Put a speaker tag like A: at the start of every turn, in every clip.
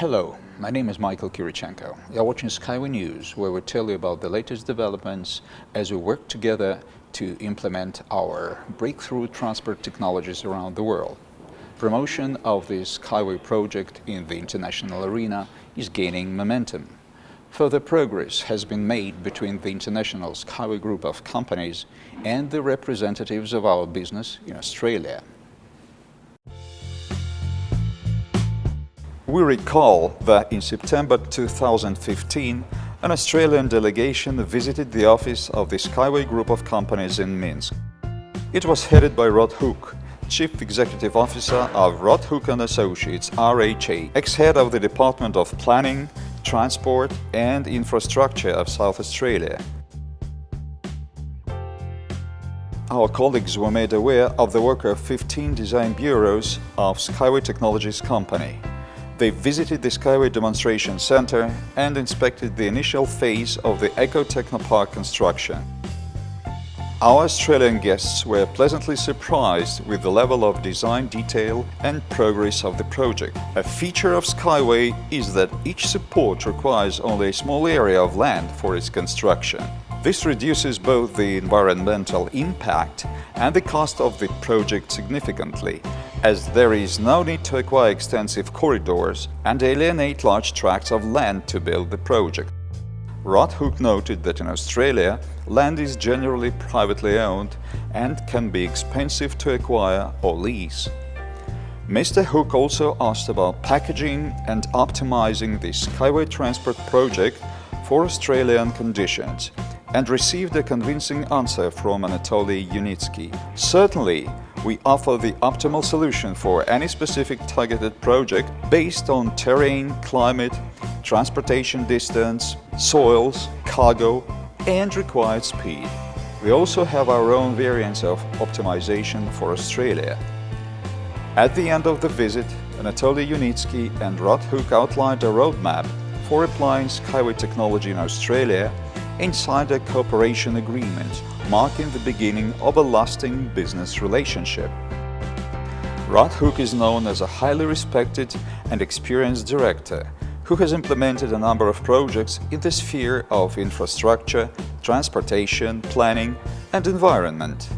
A: Hello, my name is Michael Kirichenko. You're watching Skyway News, where we tell you about the latest developments as we work together to implement our breakthrough transport technologies around the world. Promotion of the Skyway project in the international arena is gaining momentum. Further progress has been made between the international Skyway group of companies and the representatives of our business in Australia. We recall that in September 2015, an Australian delegation visited the office of the Skyway group of companies in Minsk. It was headed by Rod Hook, Chief Executive Officer of Rod Hook & Associates, RHA, ex-head of the Department of Planning, Transport and Infrastructure of South Australia. Our colleagues were made aware of the work of 15 design bureaus of Skyway Technologies company. They visited the Skyway Demonstration Center and inspected the initial phase of the Eco Technopark construction. Our Australian guests were pleasantly surprised with the level of design detail and progress of the project. A feature of Skyway is that each support requires only a small area of land for its construction. This reduces both the environmental impact and the cost of the project significantly, as there is no need to acquire extensive corridors and alienate large tracts of land to build the project. Rod Hook noted that in Australia, land is generally privately owned and can be expensive to acquire or lease. Mr. Hook also asked about packaging and optimizing the Skyway Transport project for Australian conditions and received a convincing answer from Anatoly Unitsky. Certainly, we offer the optimal solution for any specific targeted project based on terrain, climate, transportation distance, soils, cargo, and required speed. We also have our own variants of optimization for Australia. At the end of the visit, Anatoly Unitsky and Rod Hook outlined a roadmap for applying Skyway technology in Australia and signed a cooperation agreement, marking the beginning of a lasting business relationship. Rod Hook is known as a highly respected and experienced director who has implemented a number of projects in the sphere of infrastructure, transportation, planning and environment.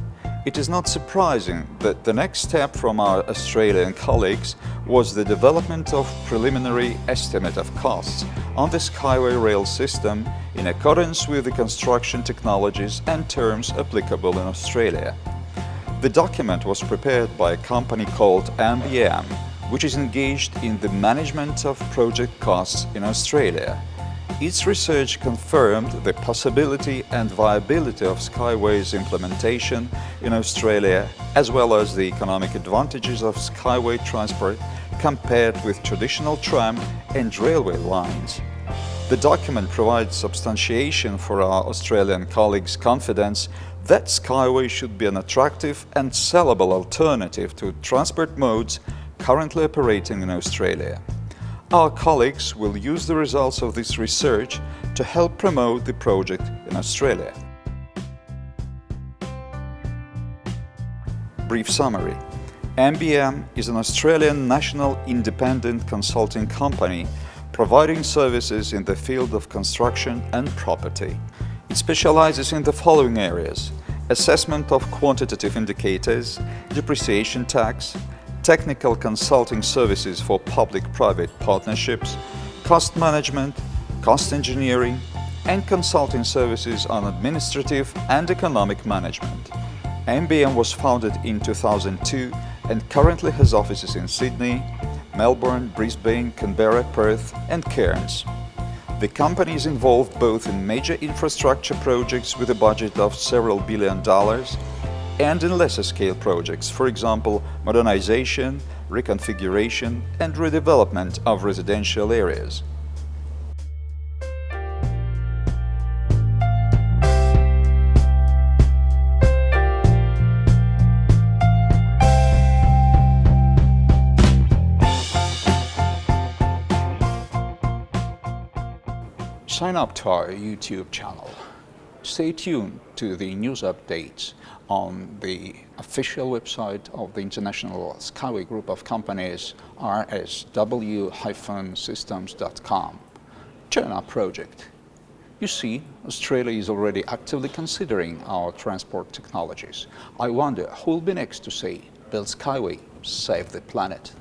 A: It is not surprising that the next step from our Australian colleagues was the development of preliminary estimate of costs on the Skyway rail system in accordance with the construction technologies and terms applicable in Australia. The document was prepared by a company called MBM, which is engaged in the management of project costs in Australia. Its research confirmed the possibility and viability of Skyway's implementation in Australia, as well as the economic advantages of Skyway transport compared with traditional tram and railway lines. The document provides substantiation for our Australian colleagues' confidence that Skyway should be an attractive and sellable alternative to transport modes currently operating in Australia. Our colleagues will use the results of this research to help promote the project in Australia. Brief summary. MBM is an Australian national independent consulting company providing services in the field of construction and property. It specializes in the following areas: assessment of quantitative indicators, depreciation tax, technical consulting services for public-private partnerships, cost management, cost engineering, and consulting services on administrative and economic management. MBM was founded in 2002 and currently has offices in Sydney, Melbourne, Brisbane, Canberra, Perth, and Cairns. The company is involved both in major infrastructure projects with a budget of several $1 billion and in lesser-scale projects, for example, modernization, reconfiguration, and redevelopment of residential areas. Sign up to our YouTube channel. Stay tuned to the news updates on the official website of the International Skyway Group of Companies, rsw-systems.com. Join our project. You see, Australia is already actively considering our transport technologies. I wonder who will be next to say, build Skyway, save the planet.